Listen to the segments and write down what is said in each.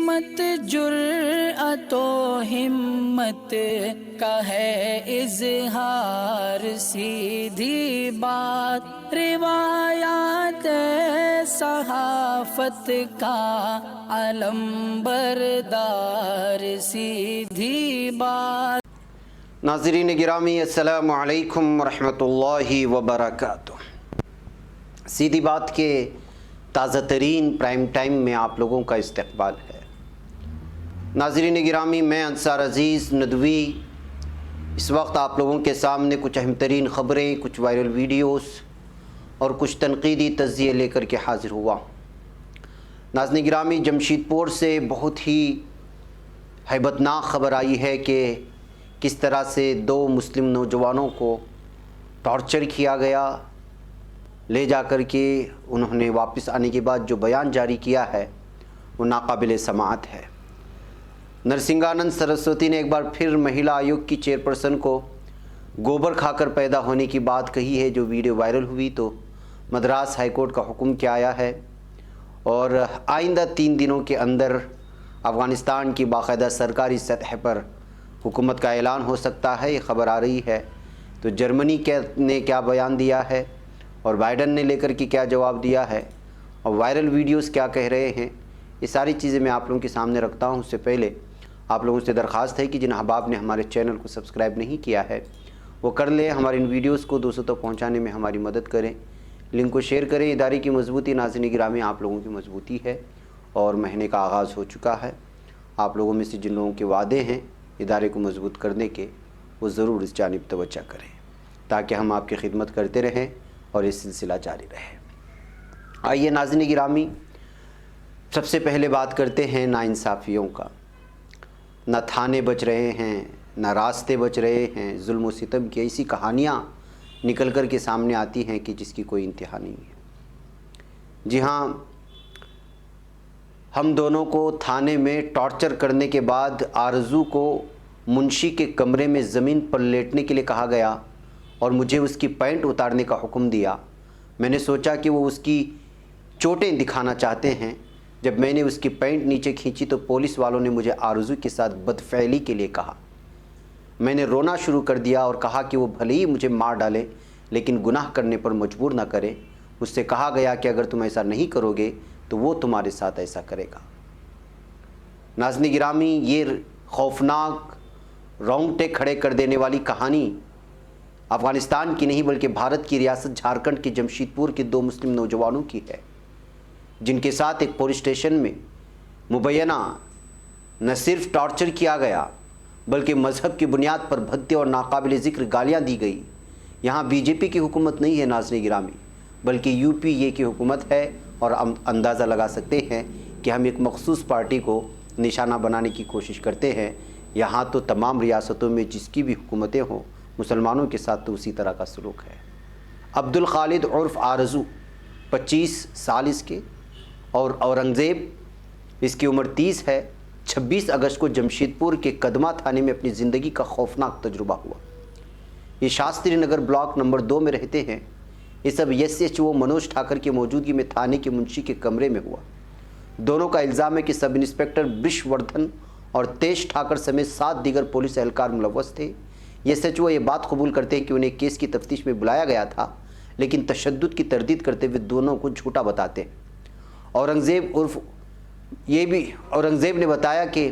سمت جرأت و ہمت کا ہے اظہار، سیدھی بات روایات صحافت کا علم بردار، سیدھی بات۔ ناظرین گرامی، السلام علیکم ورحمۃ اللہ وبرکاتہ۔ سیدھی بات کے تازہ ترین پرائم ٹائم میں آپ لوگوں کا استقبال ہے۔ ناظرین گرامی، میں انصار عزیز ندوی اس وقت آپ لوگوں کے سامنے کچھ اہم ترین خبریں، کچھ وائرل ویڈیوز اور کچھ تنقیدی تجزیے لے کر کے حاضر ہوا۔ ناظرین گرامی، جمشید پور سے بہت ہی ہیبتناک خبر آئی ہے کہ کس طرح سے دو مسلم نوجوانوں کو ٹارچر کیا گیا، لے جا کر کے انہوں نے واپس آنے کے بعد جو بیان جاری کیا ہے وہ ناقابل سماعت ہے۔ نرسنگانند سرسوتی نے ایک بار پھر مہیلا آیوگ کی چیئرپرسن کو گوبر کھا کر پیدا ہونے کی بات کہی ہے، جو ویڈیو وائرل ہوئی تو مدراس ہائی کورٹ کا حکم کیا آیا ہے اور آئندہ 3 دنوں کے اندر افغانستان کی باقاعدہ سرکاری سطح پر حکومت کا اعلان ہو سکتا ہے۔ یہ خبر آ رہی ہے تو جرمنی نے کیا بیان دیا ہے اور بائیڈن نے لے کر کے کیا جواب دیا ہے اور وائرل ویڈیوز کیا کہہ رہے ہیں، یہ ساری چیزیں میں آپ لوگوں کے سامنے رکھتا ہوں۔ اس سے پہلے آپ لوگوں سے درخواست ہے کہ جن احباب نے ہمارے چینل کو سبسکرائب نہیں کیا ہے وہ کر لیں، ہماری ان ویڈیوز کو دوستوں تک پہنچانے میں ہماری مدد کریں، لنک کو شیئر کریں۔ ادارے کی مضبوطی ناظرین گرامی آپ لوگوں کی مضبوطی ہے اور مہینے کا آغاز ہو چکا ہے۔ آپ لوگوں میں سے جن لوگوں کے وعدے ہیں ادارے کو مضبوط کرنے کے، وہ ضرور اس جانب توجہ کریں تاکہ ہم آپ کی خدمت کرتے رہیں اور یہ سلسلہ جاری رہے۔ آئیے ناظرین گرامی، سب سے پہلے بات کرتے ہیں ناانصافیوں کا۔ نہ تھانے بچ رہے ہیں، نہ راستے بچ رہے ہیں، ظلم و ستم کی ایسی کہانیاں نکل کر کے سامنے آتی ہیں کہ جس کی کوئی انتہا نہیں ہے۔ جی ہاں، ہم دونوں کو تھانے میں ٹارچر کرنے کے بعد آرزو کو منشی کے کمرے میں زمین پر لیٹنے کے لیے کہا گیا اور مجھے اس کی پینٹ اتارنے کا حکم دیا۔ میں نے سوچا کہ وہ اس کی چوٹیں دکھانا چاہتے ہیں۔ جب میں نے اس کی پینٹ نیچے کھینچی تو پولیس والوں نے مجھے آرزو کے ساتھ بدفعلی کے لیے کہا۔ میں نے رونا شروع کر دیا اور کہا کہ وہ بھلے ہی مجھے مار ڈالے لیکن گناہ کرنے پر مجبور نہ کرے۔ اس سے کہا گیا کہ اگر تم ایسا نہیں کرو گے تو وہ تمہارے ساتھ ایسا کرے گا۔ ناظرین گرامی، یہ خوفناک رونگٹے کھڑے کر دینے والی کہانی افغانستان کی نہیں بلکہ بھارت کی ریاست جھارکھنڈ کے جمشید پور کے 2 مسلم نوجوانوں کی ہے، جن کے ساتھ ایک پولیس اسٹیشن میں مبینہ نہ صرف ٹارچر کیا گیا بلکہ مذہب کی بنیاد پر بھدے اور ناقابل ذکر گالیاں دی گئی۔ یہاں بی جے پی کی حکومت نہیں ہے ناظرین گرامی، بلکہ یو پی اے کی حکومت ہے اور ہم اندازہ لگا سکتے ہیں کہ ہم ایک مخصوص پارٹی کو نشانہ بنانے کی کوشش کرتے ہیں۔ یہاں تو تمام ریاستوں میں جس کی بھی حکومتیں ہوں، مسلمانوں کے ساتھ تو اسی طرح کا سلوک ہے۔ عبدالخالد عرف آرزو 25 سال اس کے اور اورنگزیب اس کی عمر 30 ہے۔ 26 اگست کو جمشید پور کے قدمہ تھانے میں اپنی زندگی کا خوفناک تجربہ ہوا۔ یہ شاستری نگر بلاک نمبر 2 میں رہتے ہیں۔ یہ سب S H O Manoj Thakur کی موجودگی میں تھانے کے منشی کے کمرے میں ہوا۔ دونوں کا الزام ہے کہ سب انسپکٹر برش وردھن اور تیش ٹھاکر سمیت 7 دیگر پولیس اہلکار ملوث تھے۔ ایس ایچ او یہ بات قبول کرتے ہیں کہ انہیں کیس کی تفتیش میں بلایا گیا تھا، لیکن تشدد کی تردید کرتے ہوئے دونوں کو جھوٹا بتاتے ہیں۔ اورنگزیب نے بتایا کہ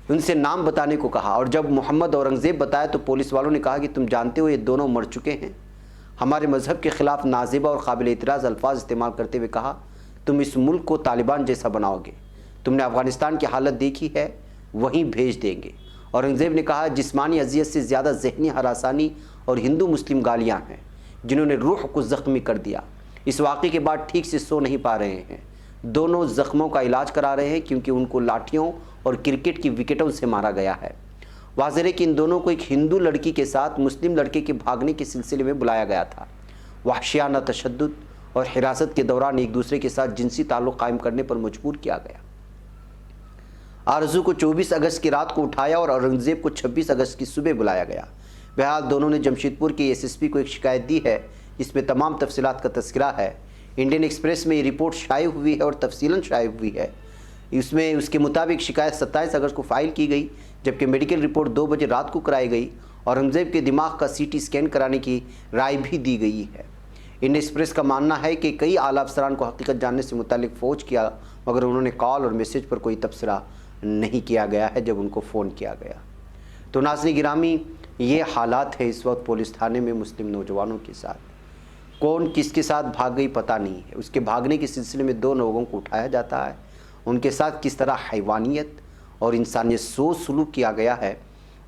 ان سے نام بتانے کو کہا اور جب محمد اورنگزیب بتایا تو پولیس والوں نے کہا کہ تم جانتے ہو یہ دونوں مر چکے ہیں۔ ہمارے مذہب کے خلاف نازیبہ اور قابل اعتراض الفاظ استعمال کرتے ہوئے کہا تم اس ملک کو طالبان جیسا بناؤ گے، تم نے افغانستان کی حالت دیکھی ہے، وہیں بھیج دیں گے۔ اورنگزیب نے کہا جسمانی اذیت سے زیادہ ذہنی ہراسانی اور ہندو مسلم گالیاں ہیں جنہوں نے روح کو زخمی کر دیا۔ اس واقعے کے بعد ٹھیک سے سو نہیں پا رہے ہیں۔ دونوں زخموں کا علاج کرا رہے ہیں کیونکہ ان کو لاٹھیوں اور کرکٹ کی وکٹوں سے مارا گیا ہے۔ واضح ہے کہ ان دونوں کو ایک ہندو لڑکی کے ساتھ مسلم لڑکے کے بھاگنے کے سلسلے میں بلایا گیا تھا۔ وحشیانہ تشدد اور حراست کے دوران ایک دوسرے کے ساتھ جنسی تعلق قائم کرنے پر مجبور کیا گیا۔ آرزو کو 24 اگست کی رات کو اٹھایا اور اورنگزیب کو 26 اگست کی صبح بلایا گیا۔ بہرحال دونوں نے جمشید پور کے ایس ایس پی کو ایک شکایت دی ہے، اس میں تمام تفصیلات کا تذکرہ ہے۔ انڈین ایکسپریس میں یہ رپورٹ شائع ہوئی ہے اور تفصیلاً شائع ہوئی ہے۔ اس میں اس کے مطابق شکایت 27 اگست کو فائل کی گئی، جبکہ میڈیکل رپورٹ 2 بجے رات کو کرائی گئی، اور اورنگزیب کے دماغ کا CT اسکین کرانے کی رائے بھی دی گئی ہے۔ انڈین ایکسپریس کا ماننا ہے کہ کئی اعلیٰ افسران کو حقیقت جاننے سے متعلق فوج کیا، مگر انہوں نے کال اور میسیج پر کوئی تبصرہ نہیں کیا گیا ہے جب ان کو فون کیا گیا۔ تو ناظرین گرامی، یہ حالات ہے اس وقت پولیس تھانے میں مسلم نوجوانوں کے ساتھ۔ کون کس کے ساتھ بھاگ گئی پتہ نہیں ہے۔ اس کے بھاگنے کے سلسلے میں 2 لوگوں کو اٹھایا جاتا ہے، ان کے ساتھ کس طرح حیوانیت اور انسانیت سوز سلوک کیا گیا ہے۔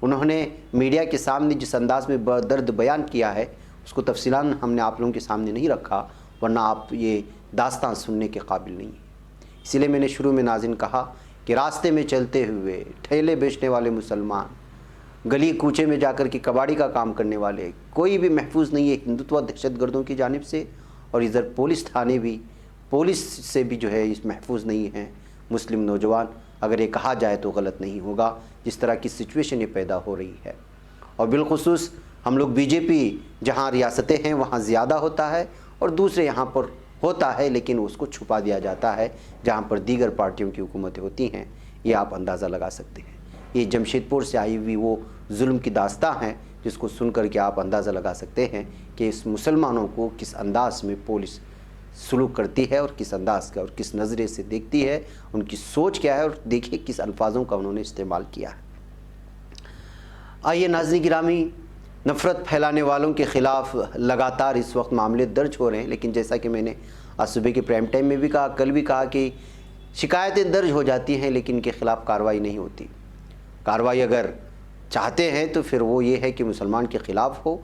انہوں نے میڈیا کے سامنے جس انداز میں درد بیان کیا ہے، اس کو تفصیلاً ہم نے آپ لوگوں کے سامنے نہیں رکھا، ورنہ آپ یہ داستان سننے کے قابل نہیں ہیں۔ اسی لیے میں نے شروع میں ناظرین کہا کہ راستے میں چلتے ہوئے ٹھیلے بیچنے والے مسلمان، گلی کوچے میں جا کر کے کباڑی کا کام کرنے والے، کوئی بھی محفوظ نہیں ہے ہندوتوا دہشت گردوں کی جانب سے، اور ادھر پولیس تھانے بھی، پولیس سے بھی جو ہے اس محفوظ نہیں ہیں مسلم نوجوان۔ اگر یہ کہا جائے تو غلط نہیں ہوگا، جس طرح کی سچویشن یہ پیدا ہو رہی ہے۔ اور بالخصوص ہم لوگ BJP جہاں ریاستیں ہیں وہاں زیادہ ہوتا ہے، اور دوسرے یہاں پر ہوتا ہے لیکن اس کو چھپا دیا جاتا ہے جہاں پر دیگر پارٹیوں کی حکومتیں ہوتی ہیں۔ یہ آپ اندازہ لگا سکتے ہیں۔ یہ جمشید پور سے آئی ہوئی وہ ظلم کی داستاں ہیں جس کو سن کر کے آپ اندازہ لگا سکتے ہیں کہ اس مسلمانوں کو کس انداز میں پولیس سلوک کرتی ہے، اور کس انداز کا اور کس نظرے سے دیکھتی ہے، ان کی سوچ کیا ہے، اور دیکھیے کس الفاظوں کا انہوں نے استعمال کیا ہے۔ آئیے ناظرین گرامی، نفرت پھیلانے والوں کے خلاف لگاتار اس وقت معاملے درج ہو رہے ہیں، لیکن جیسا کہ میں نے آج صبح کے پرائم ٹائم میں بھی کہا، کل بھی کہا کہ شکایتیں درج ہو جاتی ہیں لیکن ان کے خلاف کارروائی نہیں ہوتی۔ کارروائی اگر چاہتے ہیں تو پھر وہ یہ ہے کہ مسلمان کے خلاف ہو،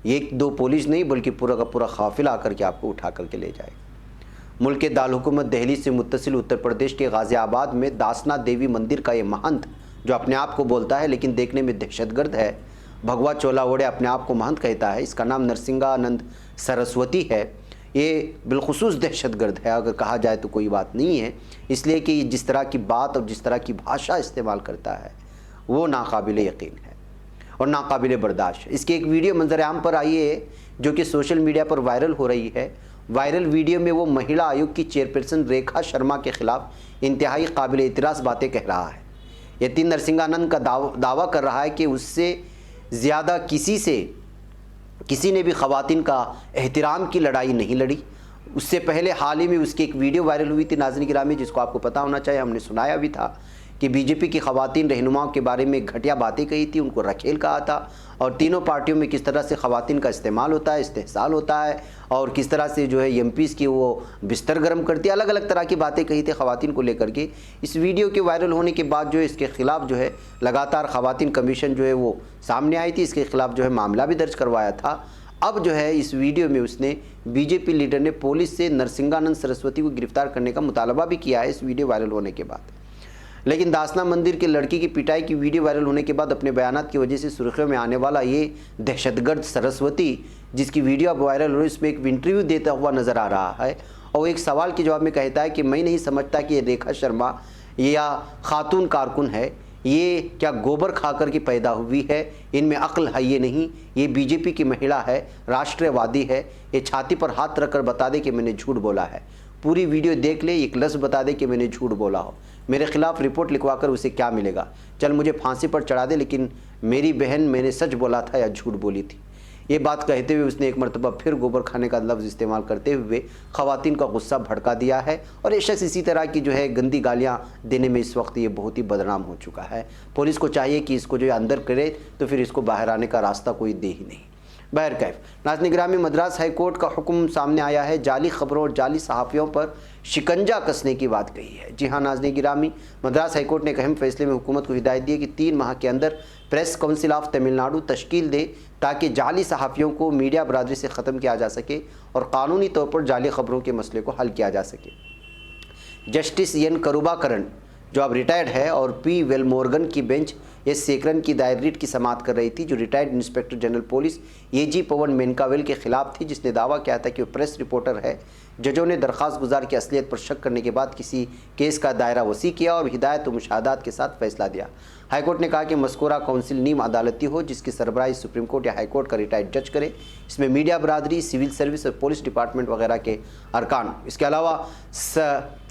1-2 پولیس نہیں بلکہ پورا کا پورا قافلہ آ کر کے آپ کو اٹھا کر کے لے جائے۔ ملک کے دارالحکومت دہلی سے متصل اتر پردیش کے غازی آباد میں داسنا دیوی مندر کا یہ مہنت، جو اپنے آپ کو بولتا ہے لیکن دیکھنے میں دہشت گرد ہے، بھگوا چولا وڑے اپنے آپ کو مہنت کہتا ہے، اس کا نام نرسنگانند سرسوتی ہے، یہ بالخصوص دہشت گرد ہے اگر کہا جائے تو کوئی بات نہیں ہے، اس لیے کہ جس طرح کی بات اور جس طرح کی بھاشا استعمال کرتا ہے وہ ناقابل یقین ہے اور ناقابل برداشت ہے۔ اس کی ایک ویڈیو منظر عام پر آئی ہے جو کہ سوشل میڈیا پر وائرل ہو رہی ہے۔ وائرل ویڈیو میں وہ مہیلا آیوگ کی چیئرپرسن ریکھا شرما کے خلاف انتہائی قابل اعتراض باتیں کہہ رہا ہے۔ یتین نرسنگانند کا دعویٰ کر رہا ہے کہ اس سے زیادہ کسی نے بھی خواتین کا احترام کی لڑائی نہیں لڑی۔ اس سے پہلے حال ہی میں اس کی ایک ویڈیو وائرل ہوئی تھی ناظرین گرامی، جس کو آپ کو پتہ ہونا چاہیے، ہم نے سنایا بھی تھا کہ BJP کی خواتین رہنماؤں کے بارے میں گھٹیا باتیں کہی تھی، ان کو رکھیل کہا تھا، اور تینوں پارٹیوں میں کس طرح سے خواتین کا استعمال ہوتا ہے، استحصال ہوتا ہے، اور کس طرح سے جو ہے MPs کی وہ بستر گرم کرتی ہے، الگ الگ طرح کی باتیں کہی تھی خواتین کو لے کر کے۔ اس ویڈیو کے وائرل ہونے کے بعد جو ہے اس کے خلاف جو ہے لگاتار خواتین کمیشن جو ہے وہ سامنے آئی تھی، اس کے خلاف جو ہے معاملہ بھی درج کروایا تھا۔ اب جو ہے اس ویڈیو میں اس نے BJP لیڈر نے پولیس سے نرسنگانند سرسوتی کو گرفتار کرنے کا مطالبہ بھی کیا ہے اس ویڈیو وائرل ہونے کے بعد۔ لیکن داسنا مندر کے لڑکی کی پٹائی کی ویڈیو وائرل ہونے کے بعد اپنے بیانات کی وجہ سے سرخیوں میں آنے والا یہ دہشت گرد سرسوتی، جس کی ویڈیو اب وائرل ہو رہی ہے، اس میں ایک انٹرویو دیتا ہوا نظر آ رہا ہے، اور ایک سوال کے جواب میں کہتا ہے کہ میں نہیں سمجھتا کہ یہ ریکھا شرما یا خاتون کارکن ہے، یہ کیا گوبر کھا کر کے پیدا ہوئی ہے، ان میں عقل ہے یہ نہیں، یہ BJP کی مہیلا ہے، راشٹریہ وادی ہے، یہ چھاتی پر ہاتھ رکھ کر بتا دے کہ میں نے جھوٹ بولا ہے، پوری ویڈیو دیکھ لے، ایک لفظ بتا دے کہ میں نے جھوٹ بولا ہو، میرے خلاف رپورٹ لکھوا کر اسے کیا ملے گا، چل مجھے پھانسی پر چڑھا دے، لیکن میری بہن میں نے سچ بولا تھا یا جھوٹ بولی تھی۔ یہ بات کہتے ہوئے اس نے ایک مرتبہ پھر گوبر کھانے کا لفظ استعمال کرتے ہوئے خواتین کا غصہ بھڑکا دیا ہے، اور یہ شخص اسی طرح کی جو ہے گندی گالیاں دینے میں اس وقت یہ بہت ہی بدنام ہو چکا ہے۔ پولیس کو چاہیے کہ اس کو جو ہے اندر کرے تو پھر اس کو باہر آنے کا راستہ کوئی دے ہی نہیں۔ بہرکیف ناظرین گرامی، مدراس ہائی کورٹ کا حکم سامنے آیا ہے، جعلی خبروں اور جعلی صحافیوں پر شکنجہ کسنے کی بات کہی ہے۔ جی ہاں ناظرین گرامی، مدراس ہائی کورٹ نے ایک اہم فیصلے میں حکومت کو ہدایت دی ہے کہ 3 ماہ کے اندر press council of Tamil Nadu تشکیل دے تاکہ جعلی صحافیوں کو میڈیا برادری سے ختم کیا جا سکے اور قانونی طور پر جعلی خبروں کے مسئلے کو حل کیا جا سکے۔ جسٹس این کروبا کرن جو اب ریٹائرڈ ہے اور پی ویل مورگن کی بینچ ایس سیکرن کی دائر ریٹ کی سماعت کر رہی تھی، جو retired inspector general police AG پون مینکاویل کے خلاف تھی، جس نے دعویٰ کیا تھا کہ وہ پریس رپورٹر ہے۔ ججوں نے درخواست گزار کی اصلیت پر شک کرنے کے بعد کسی کیس کا دائرہ وسیع کیا اور ہدایت و مشاہدات کے ساتھ فیصلہ دیا۔ ہائی کورٹ نے کہا کہ مذکورہ کونسل نیم عدالتی ہو جس کی سربراہی سپریم کورٹ یا ہائی کورٹ کا ریٹائرڈ جج کرے۔ اس میں میڈیا برادری، سول سروس اور پولیس ڈپارٹمنٹ وغیرہ کے ارکان، اس کے علاوہ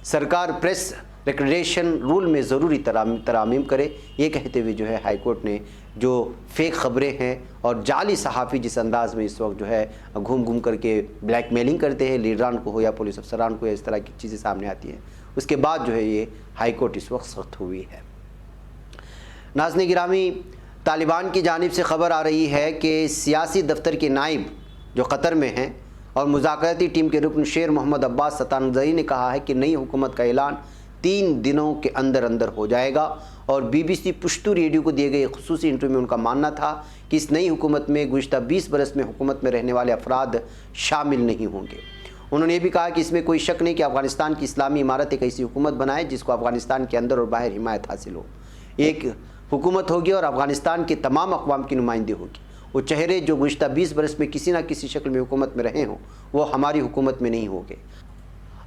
سرکار پریس ریکریشن رول میں ضروری ترامیم کرے، یہ کہتے ہوئے جو ہے ہائی کورٹ نے جو فیک خبریں ہیں اور جعلی صحافی جس انداز میں اس وقت جو ہے گھوم گھوم کر کے بلیک میلنگ کرتے ہیں لیڈران کو ہو یا پولیس افسران کو، یا اس طرح کی چیزیں سامنے آتی ہیں، اس کے بعد جو ہے یہ ہائی کورٹ اس وقت سخت ہوئی ہے۔ ناظرین گرامی، طالبان کی جانب سے خبر آ رہی ہے کہ سیاسی دفتر کے نائب جو قطر میں ہیں اور مذاکراتی ٹیم کے رکن شیر محمد عباس ستانزئی نے کہا ہے کہ نئی حکومت کا اعلان 3 دنوں کے اندر اندر ہو جائے گا، اور B B C Pashto radio کو دیے گئے خصوصی انٹرویو میں ان کا ماننا تھا کہ اس نئی حکومت میں گزشتہ 20 برس میں حکومت میں رہنے والے افراد شامل نہیں ہوں گے۔ انہوں نے یہ بھی کہا کہ اس میں کوئی شک نہیں کہ افغانستان کی اسلامی عمارت ایک ایسی حکومت بنائے جس کو افغانستان کے اندر اور باہر حمایت حاصل ہو، ایک حکومت ہوگی اور افغانستان کے تمام اقوام کی نمائندگی ہوگی۔ وہ چہرے جو گزشتہ 20 برس میں کسی نہ کسی شکل میں حکومت میں رہے ہوں وہ ہماری حکومت میں نہیں ہوں گے۔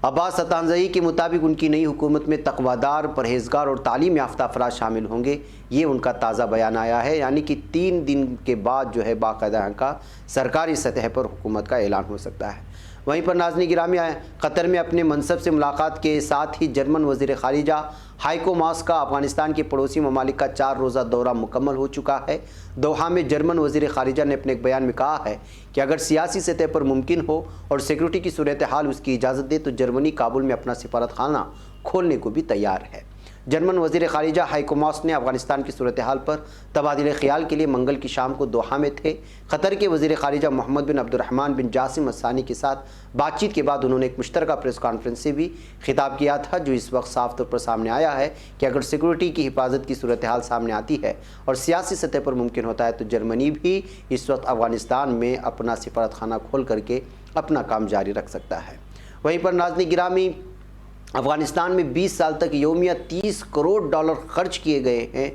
عباس ستانزئی کے مطابق ان کی نئی حکومت میں تقویدار، پرہیزگار اور تعلیم یافتہ افراد شامل ہوں گے، یہ ان کا تازہ بیان آیا ہے، یعنی کہ 3 دن کے بعد جو ہے باقاعدہ کا سرکاری سطح پر حکومت کا اعلان ہو سکتا ہے۔ وہیں پر ناظرین گرامی، قطر میں اپنے منصب سے ملاقات کے ساتھ ہی جرمن وزیر خارجہ ہائیکو ماس کا افغانستان کے پڑوسی ممالک کا 4 روزہ دورہ مکمل ہو چکا ہے۔ دوحہ میں جرمن وزیر خارجہ نے اپنے ایک بیان میں کہا ہے کہ اگر سیاسی سطح پر ممکن ہو اور سیکورٹی کی صورتحال اس کی اجازت دے تو جرمنی کابل میں اپنا سفارت خانہ کھولنے کو بھی تیار ہے۔ جرمن وزیر خارجہ ہائیکو ماس نے افغانستان کی صورتحال پر تبادلہ خیال کے لیے منگل کی شام کو دوحہ میں تھے۔ قطر کے وزیر خارجہ محمد بن عبد الرحمن بن جاسم الثانی کے ساتھ بات چیت کے بعد انہوں نے ایک مشترکہ پریس کانفرنس سے بھی خطاب کیا تھا، جو اس وقت صاف طور پر سامنے آیا ہے کہ اگر سیکورٹی کی حفاظت کی صورتحال سامنے آتی ہے اور سیاسی سطح پر ممکن ہوتا ہے تو جرمنی بھی اس وقت افغانستان میں اپنا سفارت خانہ کھول کر کے اپنا کام جاری رکھ سکتا ہے۔ وہیں پر ناظرین گرامی، افغانستان میں 20 سال تک یومیہ $30 کروڑ خرچ کیے گئے ہیں،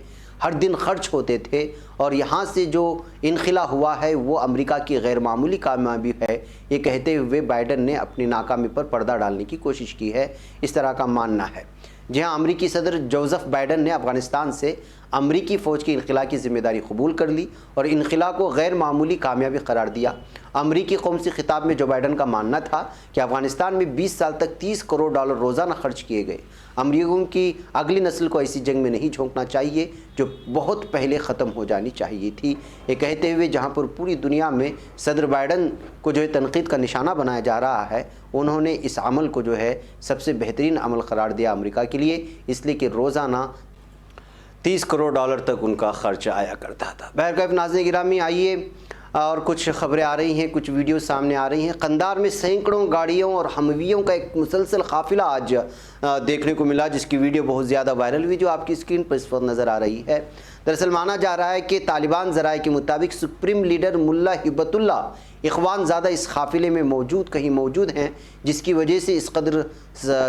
ہر دن خرچ ہوتے تھے، اور یہاں سے جو انخلا ہوا ہے وہ امریکہ کی غیر معمولی کامیابی ہے، یہ کہتے ہوئے بائیڈن نے اپنی ناکامی پر پردہ ڈالنے کی کوشش کی ہے، اس طرح کا ماننا ہے۔ جی ہاں، امریکی صدر جوزف بائیڈن نے افغانستان سے امریکی فوج کی انخلا کی ذمہ داری قبول کر لی اور انخلا کو غیر معمولی کامیابی قرار دیا۔ امریکی قوم سے خطاب میں جو بائیڈن کا ماننا تھا کہ افغانستان میں 20 سال تک $30 کروڑ روزانہ خرچ کیے گئے۔ امریکیوں کی اگلی نسل کو ایسی جنگ میں نہیں جھونکنا چاہیے جو بہت پہلے ختم ہو جانی چاہیے تھی، یہ کہتے ہوئے جہاں پر پوری دنیا میں صدر بائیڈن کو جو ہے تنقید کا نشانہ بنایا جا رہا ہے، انہوں نے اس عمل کو جو ہے سب سے بہترین عمل قرار دیا امریکہ کے لیے، اس لیے کہ روزانہ $30 کروڑ تک ان کا خرچ آیا کرتا تھا۔ بہرکیف ناظرین گرامی، آئیے اور کچھ خبریں آ رہی ہیں، کچھ ویڈیو سامنے آ رہی ہیں۔ قندھار میں سینکڑوں گاڑیوں اور ہمویوں کا ایک مسلسل قافلہ آج دیکھنے کو ملا، جس کی ویڈیو بہت زیادہ وائرل ہوئی، جو آپ کی اسکرین پر اس وقت نظر آ رہی ہے۔ دراصل مانا جا رہا ہے کہ طالبان ذرائع کے مطابق سپریم لیڈر ملا ہبت اللہ اخوان زادہ اس قافلے میں کہیں موجود ہیں، جس کی وجہ سے اس قدر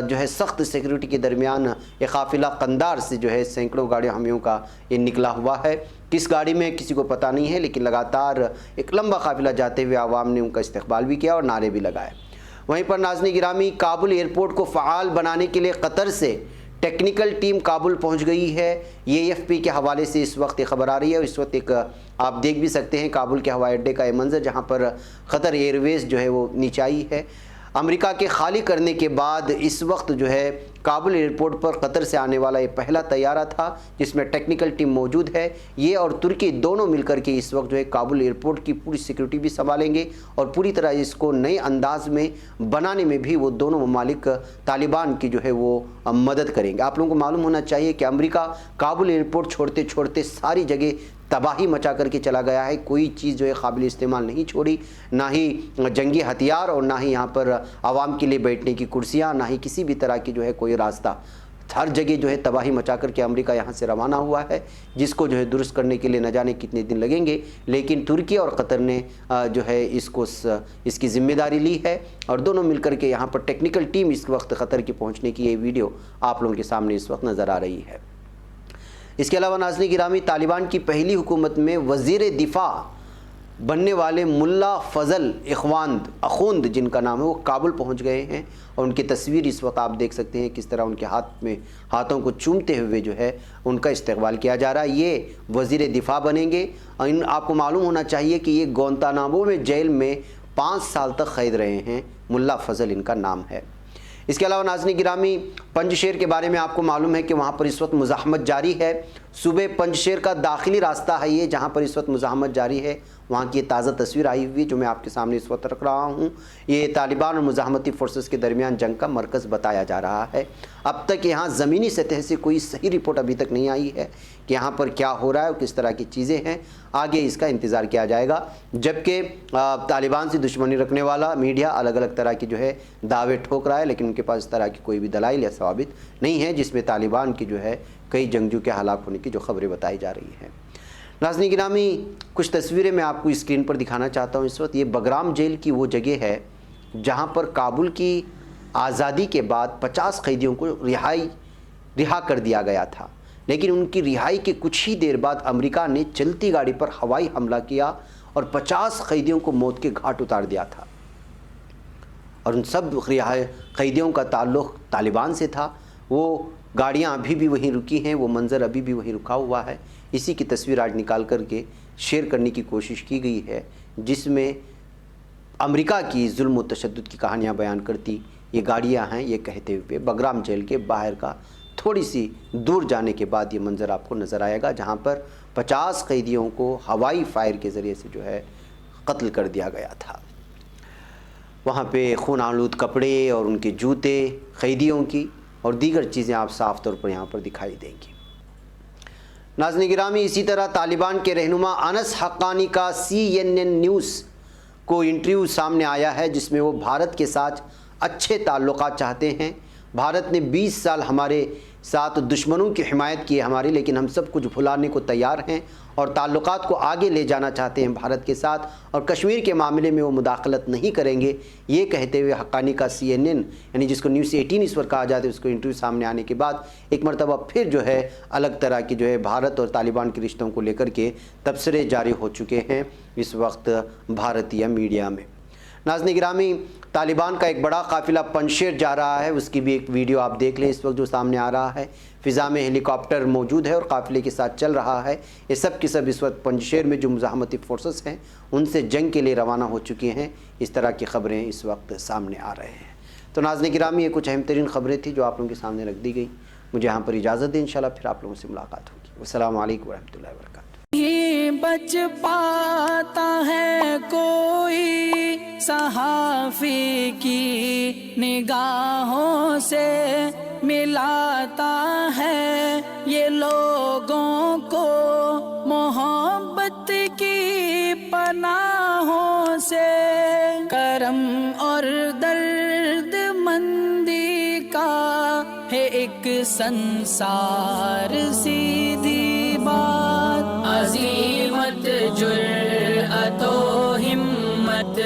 جو ہے سخت سیکورٹی کے درمیان یہ قافلہ قندھار سے جو ہے سینکڑوں گاڑیوں ہمیوں کا یہ نکلا ہوا ہے۔ کس گاڑی میں کسی کو پتہ نہیں ہے، لیکن لگاتار ایک لمبا قافلہ جاتے ہوئے عوام نے ان کا استقبال بھی کیا اور نعرے بھی لگائے۔ وہیں پر ناظرین گرامی، کابل ایئرپورٹ کو فعال بنانے کے لیے قطر سے ٹیکنیکل ٹیم کابل پہنچ گئی ہے، یہ AFP کے حوالے سے اس وقت یہ خبر آ رہی ہے۔ اس وقت ایک آپ دیکھ بھی سکتے ہیں کابل کے ہوائی اڈے کا یہ منظر، جہاں پر قطر ایئر ویز جو ہے وہ نیچے آئی ہے۔ امریکہ کے خالی کرنے کے بعد اس وقت جو ہے کابل ایئرپورٹ پر قطر سے آنے والا یہ پہلا طیارہ تھا جس میں ٹیکنیکل ٹیم موجود ہے۔ یہ اور ترکی دونوں مل کر کے اس وقت جو ہے کابل ایئرپورٹ کی پوری سیکورٹی بھی سنبھالیں گے اور پوری طرح اس کو نئے انداز میں بنانے میں بھی وہ دونوں ممالک طالبان کی جو ہے وہ مدد کریں گے۔ آپ لوگوں کو معلوم ہونا چاہیے کہ امریکہ کابل ایئرپورٹ چھوڑتے چھوڑتے ساری جگہ تباہی مچا کر کے چلا گیا ہے، کوئی چیز جو ہے قابل استعمال نہیں چھوڑی، نہ ہی جنگی ہتھیار اور نہ ہی یہاں پر عوام کے لیے بیٹھنے کی کرسیاں، نہ ہی کسی بھی طرح کی جو ہے کوئی راستہ، ہر جگہ جو ہے تباہی مچا کر کے امریکہ یہاں سے روانہ ہوا ہے، جس کو جو ہے درست کرنے کے لیے نہ جانے کتنے دن لگیں گے، لیکن ترکی اور قطر نے جو ہے اس کی ذمہ داری لی ہے اور دونوں مل کر کے یہاں پر ٹیکنیکل ٹیم اس وقت قطر کی پہنچنے کی یہ ویڈیو آپ لوگوں کے سامنے اس وقت نظر آ رہی ہے۔ اس کے علاوہ ناظرین گرامی، طالبان کی پہلی حکومت میں وزیر دفاع بننے والے ملا فضل اخوند جن کا نام ہے، وہ کابل پہنچ گئے ہیں اور ان کی تصویر اس وقت آپ دیکھ سکتے ہیں کس طرح ان کے ہاتھوں کو چومتے ہوئے جو ہے ان کا استقبال کیا جا رہا ہے۔ یہ وزیر دفاع بنیں گے۔ آپ کو معلوم ہونا چاہیے کہ یہ گوانتانامو میں جیل میں 5 سال تک قید رہے ہیں، ملا فضل ان کا نام ہے۔ اس کے علاوہ ناظرین گرامی پنج شیر کے بارے میں آپ کو معلوم ہے کہ وہاں پر اس وقت مزاحمت جاری ہے. صوبے پنج شیر کا داخلی راستہ ہے یہ جہاں پر اس وقت مزاحمت جاری ہے. وہاں کی یہ تازہ تصویر آئی ہوئی جو میں آپ کے سامنے اس وقت رکھ رہا ہوں. یہ طالبان اور مزاحمتی فورسز کے درمیان جنگ کا مرکز بتایا جا رہا ہے. اب تک یہاں زمینی سطح سے کوئی صحیح رپورٹ ابھی تک نہیں آئی ہے کہ یہاں پر کیا ہو رہا ہے اور کس طرح کی چیزیں ہیں. آگے اس کا انتظار کیا جائے گا. جبکہ طالبان سے دشمنی رکھنے والا میڈیا الگ الگ طرح کی جو ہے دعوے ٹھوک رہا ہے، لیکن ان کے پاس اس طرح کی کوئی بھی دلائل یا ثوابت نہیں ہے جس میں طالبان کی جو ہے کئی جنگجو کے ہلاک ہونے کی جو خبریں بتائی جا رہی ہیں. ناظرین گرامی کچھ تصویریں میں آپ کو اسکرین پر دکھانا چاہتا ہوں اس وقت. یہ بگرام جیل کی وہ جگہ ہے جہاں پر کابل کی آزادی کے بعد 50 قیدیوں کو رہا کر دیا گیا تھا، لیکن ان کی رہائی کے کچھ ہی دیر بعد امریکہ نے چلتی گاڑی پر ہوائی حملہ کیا اور 50 قیدیوں کو موت کے گھاٹ اتار دیا تھا. اور ان سب قیدیوں کا تعلق طالبان سے تھا. وہ گاڑیاں ابھی بھی وہیں رکی ہیں، وہ منظر ابھی بھی وہیں رکا ہوا ہے. اسی کی تصویر آج نکال کر کے شیئر کرنے کی کوشش کی گئی ہے جس میں امریکہ کی ظلم و تشدد کی کہانیاں بیان کرتی یہ گاڑیاں ہیں. یہ کہتے ہوئے بگرام جیل کے باہر کا تھوڑی سی دور جانے کے بعد یہ منظر آپ کو نظر آئے گا جہاں پر 50 قیدیوں کو ہوائی فائر کے ذریعے سے جو ہے قتل کر دیا گیا تھا. وہاں پہ خون آلود کپڑے اور ان کے جوتے قیدیوں کی اور دیگر چیزیں آپ صاف طور پر یہاں پر دکھائی دیں گی. ناظرین گرامی اسی طرح طالبان کے رہنما انس حقانی کا CNN نیوز کو انٹرویو سامنے آیا ہے جس میں وہ بھارت کے ساتھ اچھے تعلقات چاہتے ہیں. بھارت نے 20 سال ہمارے ساتھ دشمنوں کی حمایت کی ہے ہماری، لیکن ہم سب کچھ بھلانے کو تیار ہیں اور تعلقات کو آگے لے جانا چاہتے ہیں بھارت کے ساتھ، اور کشمیر کے معاملے میں وہ مداخلت نہیں کریں گے. یہ کہتے ہوئے حقانی کا CNN یعنی جس کو نیوز 18 اس پر کہا جاتا ہے اس کو انٹرویو سامنے آنے کے بعد ایک مرتبہ پھر جو ہے الگ طرح کی جو ہے بھارت اور طالبان کے رشتوں کو لے کر کے تبصرے جاری ہو چکے ہیں اس وقت بھارتیہ میڈیا میں. ناظرین گرامی طالبان کا ایک بڑا قافلہ پنجشیر جا رہا ہے، اس کی بھی ایک ویڈیو آپ دیکھ لیں اس وقت جو سامنے آ رہا ہے. فضا میں ہیلی کاپٹر موجود ہے اور قافلے کے ساتھ چل رہا ہے. یہ سب کی سب اس وقت پنجشیر میں جو مزاحمتی فورسز ہیں ان سے جنگ کے لیے روانہ ہو چکی ہیں. اس طرح کی خبریں اس وقت سامنے آ رہے ہیں. تو ناظرین گرامی یہ کچھ اہم ترین خبریں تھیں جو آپ لوگوں کے سامنے رکھ دی گئی. مجھے یہاں پر اجازت دیں، انشاءاللہ پھر آپ لوگوں سے ملاقات ہوگی. السلام علیکم ورحمۃ اللہ وبرکاتہ. بچ پاتا ہے کوئی صحافی کی نگاہوں سے، ملاتا ہے یہ لوگوں کو محبت کی پناہوں سے. کرم اور درد مندی کا ہے ایک سنسار سیدھی بات. عزیمت جرأت و ہمت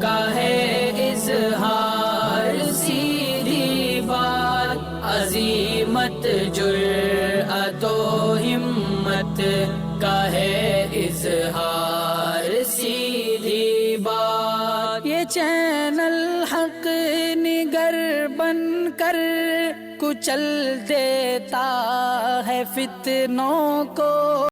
کا ہے اظہار سیدھی بات. عزیمت جرأت و ہمت کا ہے اظہار سیدھی بات. یہ چینل حق نگر بن کر کچل دیتا ہے فتنوں کو.